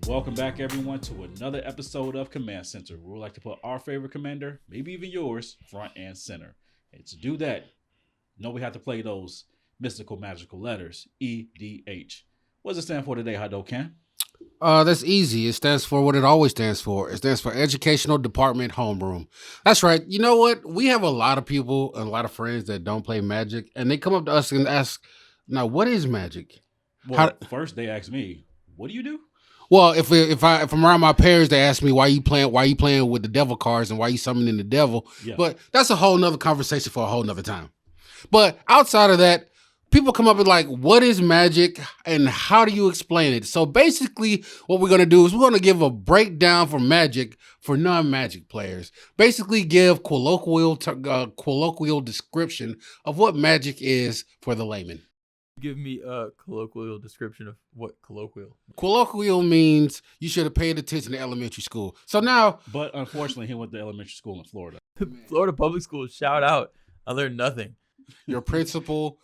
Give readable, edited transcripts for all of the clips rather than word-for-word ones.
Welcome back, everyone, to another episode of Command Center, where we like to put our favorite commander, maybe even yours, front and center. And to do that, we have to play those mystical, magical letters, EDH. What does it stand for today, Hadoken? That's easy. It stands for what it always stands for. It stands for Educational Department Homeroom. That's right. You know what? We have a lot of people and a lot of friends that don't play Magic, and they come up to us and ask, "Now, what is Magic?" Well, first they ask me, "What do you do?" Well, if I'm around my parents, they ask me why you playing with the devil cards and why you summoning the devil. Yeah. But that's a whole nother conversation for a whole nother time. But outside of that, people come up and like, what is Magic and how do you explain it? So basically what we're going to do is we're going to give a breakdown for Magic for non-Magic players. Basically give colloquial description of what Magic is for the layman. Give me a colloquial description of what colloquial. Colloquial means you should have paid attention to elementary school. So now, But unfortunately, he went to elementary school in Florida. Florida public schools, shout out. I learned nothing. your principal,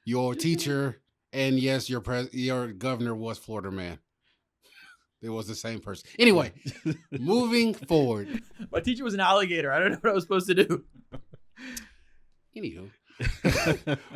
your teacher, and yes, your governor was Florida man. It was the same person. Anyway, moving forward. My teacher was an alligator. I don't know what I was supposed to do. Anywho,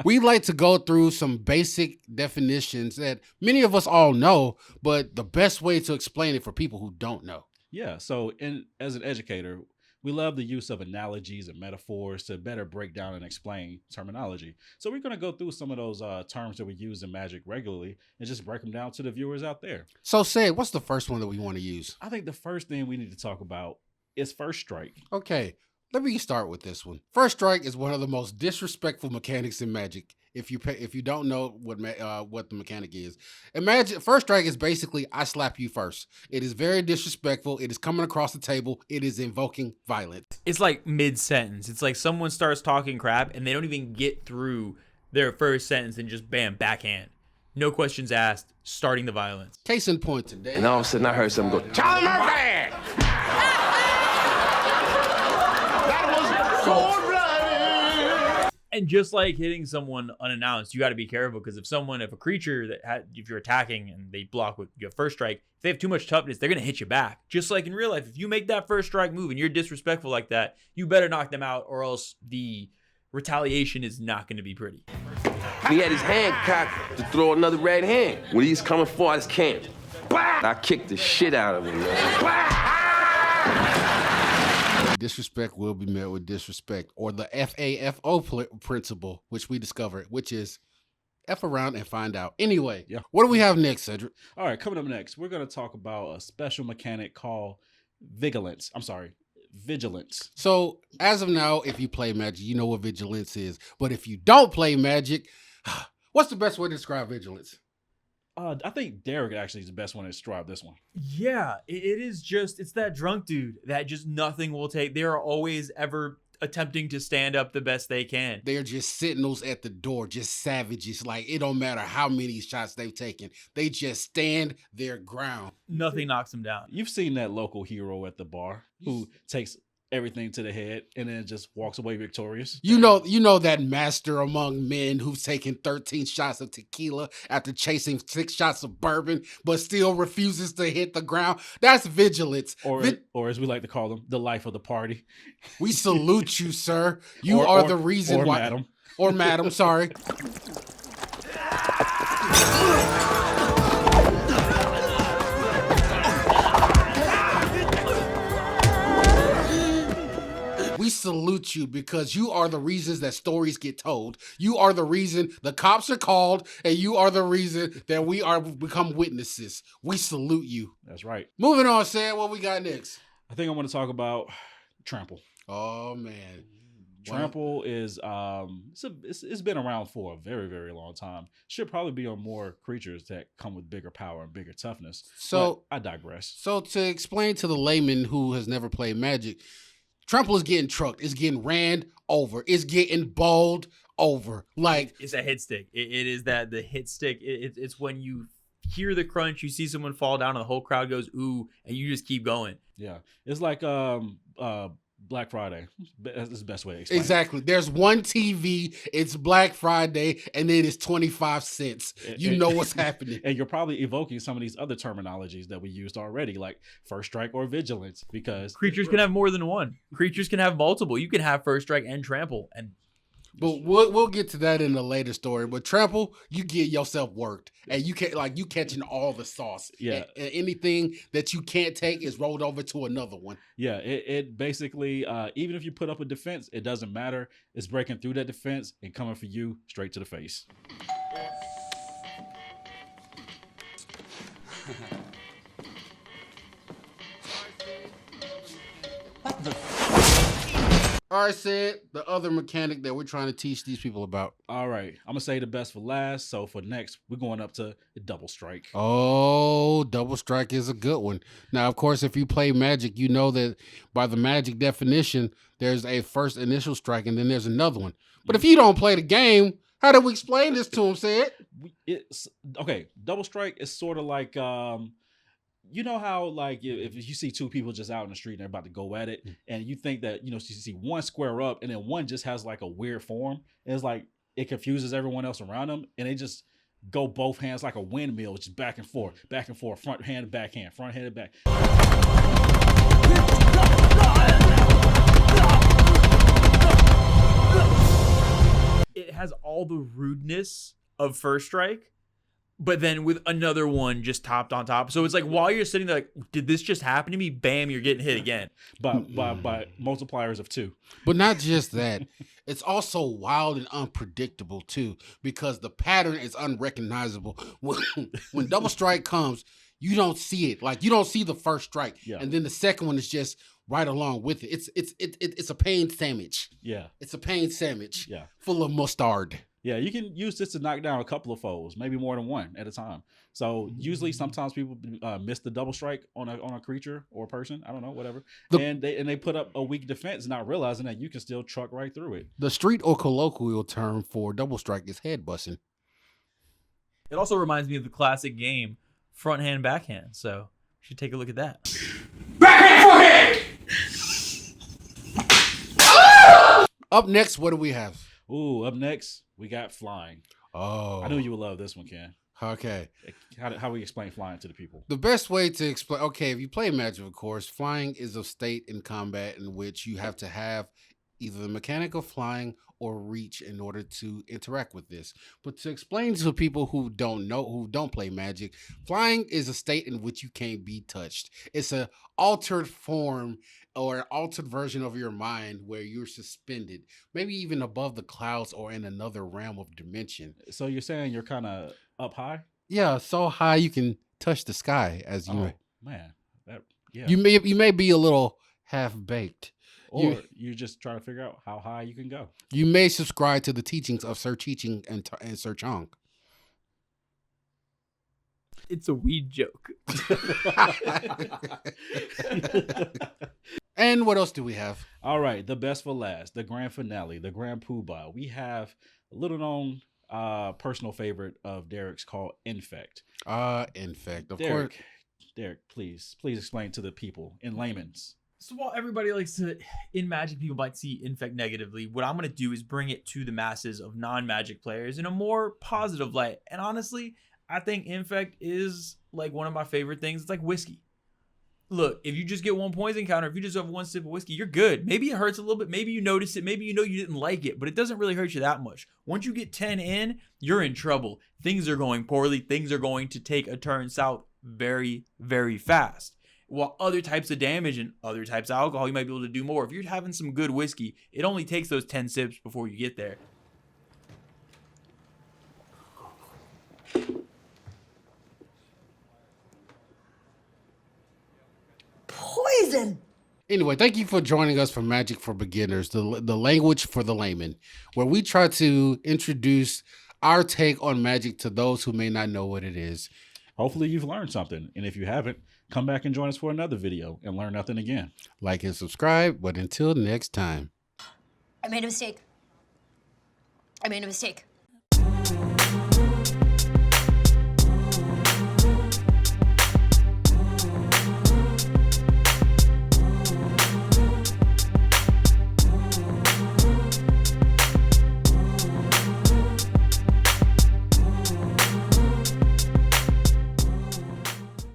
we like to go through some basic definitions that many of us all know, but the best way to explain it for people who don't know. Yeah, so as an educator, we love the use of analogies and metaphors to better break down and explain terminology. So we're going to go through some of those terms that we use in Magic regularly and just break them down to the viewers out there. So, Sid, what's the first one that we want to use? I think the first thing we need to talk about is First Strike. Okay, let me start with this one. First Strike is one of the most disrespectful mechanics in Magic. If you don't know what the mechanic is, imagine First Strike is basically I slap you first. It is very disrespectful. It is coming across the table. It is invoking violence. It's like mid-sentence. It's like someone starts talking crap and they don't even get through their first sentence and just bam, backhand. No questions asked, starting the violence. Case in point today. And all of a sudden I heard something go, Charlie Murphy! And just like hitting someone unannounced, you got to be careful because if a creature if you're attacking and they block with your first strike, if they have too much toughness, they're going to hit you back. Just like in real life, if you make that first strike move and you're disrespectful like that, you better knock them out or else the retaliation is not going to be pretty. He had his hand cocked to throw another red hand. When he's coming for his camp, I kicked the shit out of him, man. Disrespect will be met with disrespect, or the FAFO principle, which we discovered, which is F around and find out. Anyway, Yeah. What do we have next, Cedric? All right, coming up next, we're going to talk about a special mechanic called vigilance. So, as of now, if you play Magic, you know what vigilance is. But if you don't play Magic, what's the best way to describe vigilance? I think Derek actually is the best one to describe this one. Yeah, it's that drunk dude that just nothing will take. They are always ever attempting to stand up the best they can. They're just sentinels at the door, just savages. Like, it don't matter how many shots they've taken. They just stand their ground. Nothing knocks them down. You've seen that local hero at the bar who takes everything to the head and then just walks away victorious. You know that master among men who's taken 13 shots of tequila after chasing 6 shots of bourbon, but still refuses to hit the ground. That's vigilance. Or as we like to call them, the life of the party. We salute you, sir. You are the reason why. Madam. Or madam, sorry. We salute you because you are the reasons that stories get told. You are the reason the cops are called, and you are the reason that we are become witnesses. We salute you. That's right. Moving on, Sam, what we got next? I think I want to talk about trample. Oh, man. Trample is it's been around for a very, very long time. Should probably be on more creatures that come with bigger power and bigger toughness. So but I digress. So to explain to the layman who has never played Magic, trample is getting trucked. It's getting ran over. It's getting bowled over. Like, it's a hit stick. It is that the hit stick. It's when you hear the crunch, you see someone fall down, and the whole crowd goes ooh, and you just keep going. Yeah, it's like Black Friday. That's the best way to explain Exactly. There's one TV, it's Black Friday, and then it's 25 cents. it. You know what's happening. And you're probably evoking some of these other terminologies that we used already, like first strike or vigilance, because Creatures can have more than one. Creatures can have multiple. You can have first strike and trample, and But we'll get to that in a later story. But trample, you get yourself worked, and you can't you catching all the sauce. Yeah. And anything that you can't take is rolled over to another one. yeah, it basically even if you put up a defense, it doesn't matter. It's breaking through that defense and coming for you straight to the face. All right, Sid, the other mechanic that we're trying to teach these people about. All right, I'm gonna say the best for last. So for next, we're going up to the double strike. Oh, double strike is a good one. Now, of course, if you play Magic, you know that by the Magic definition, there's a first initial strike and then there's another one. But if you don't play the game, how do we explain this to him, Sid? It's okay. Double strike is sort of like you know how like if you see two people just out in the street and they're about to go at it, and you think that you see one square up and then one just has like a weird form. And it's like it confuses everyone else around them, and they just go both hands like a windmill, just back and forth, front hand, back hand, front hand, back. it has all the rudeness of first strike, but then with another one just topped on top. So it's like while you're sitting there, like, did this just happen to me? Bam, you're getting hit again. By multipliers of 2. But not just that, it's also wild and unpredictable too, because the pattern is unrecognizable. When double strike comes, you don't see it. Like you don't see the first strike, and then the second one is just right along with it. It's a pain sandwich. Yeah, it's a pain sandwich. Yeah, full of mustard. Yeah, you can use this to knock down a couple of foes, maybe more than one at a time. So usually, sometimes people miss the double strike on a creature or a person. I don't know, whatever. And they put up a weak defense, not realizing that you can still truck right through it. The street or colloquial term for double strike is head busting. It also reminds me of the classic game front hand, backhand. So you should take a look at that. Backhand, forehand! Up next, what do we have? Ooh, up next, we got flying. Oh. I knew you would love this one, Ken. Okay. How we explain flying to the people? The best way to explain, okay, if you play Magic, of course, flying is a state in combat in which you have to have either the mechanic of flying or reach in order to interact with this. But to explain to people who don't play Magic, flying is a state in which you can't be touched. It's an altered form or an altered version of your mind where you're suspended, maybe even above the clouds or in another realm of dimension. So you're saying you're kind of up high? Yeah, so high you can touch the sky as you. Oh, man, yeah. You may be a little half baked. Or you just trying to figure out how high you can go. You may subscribe to the teachings of Sir Teaching and Sir Chong. It's a weed joke. And what else do we have? All right, the best for last, the grand finale, the grand poobah. We have a little known personal favorite of Derek's called Infect. Infect. Of Derek, course. Derek, please explain to the people in layman's. So while everybody likes to, in Magic, people might see Infect negatively, what I'm going to do is bring it to the masses of non-Magic players in a more positive light. And honestly, I think Infect is like one of my favorite things. It's like whiskey. Look, if you just get one poison counter, if you just have one sip of whiskey, you're good. Maybe it hurts a little bit. Maybe you notice it. Maybe you know you didn't like it, but it doesn't really hurt you that much. Once you get 10 in, you're in trouble. Things are going poorly. Things are going to take a turn south very, very fast. While other types of damage and other types of alcohol, you might be able to do more. If you're having some good whiskey, it only takes those 10 sips before you get there. Poison! Anyway, thank you for joining us for Magic for Beginners, the language for the layman, where we try to introduce our take on Magic to those who may not know what it is. Hopefully you've learned something. And if you haven't, come back and join us for another video and learn nothing again. Like and subscribe, but until next time. I made a mistake.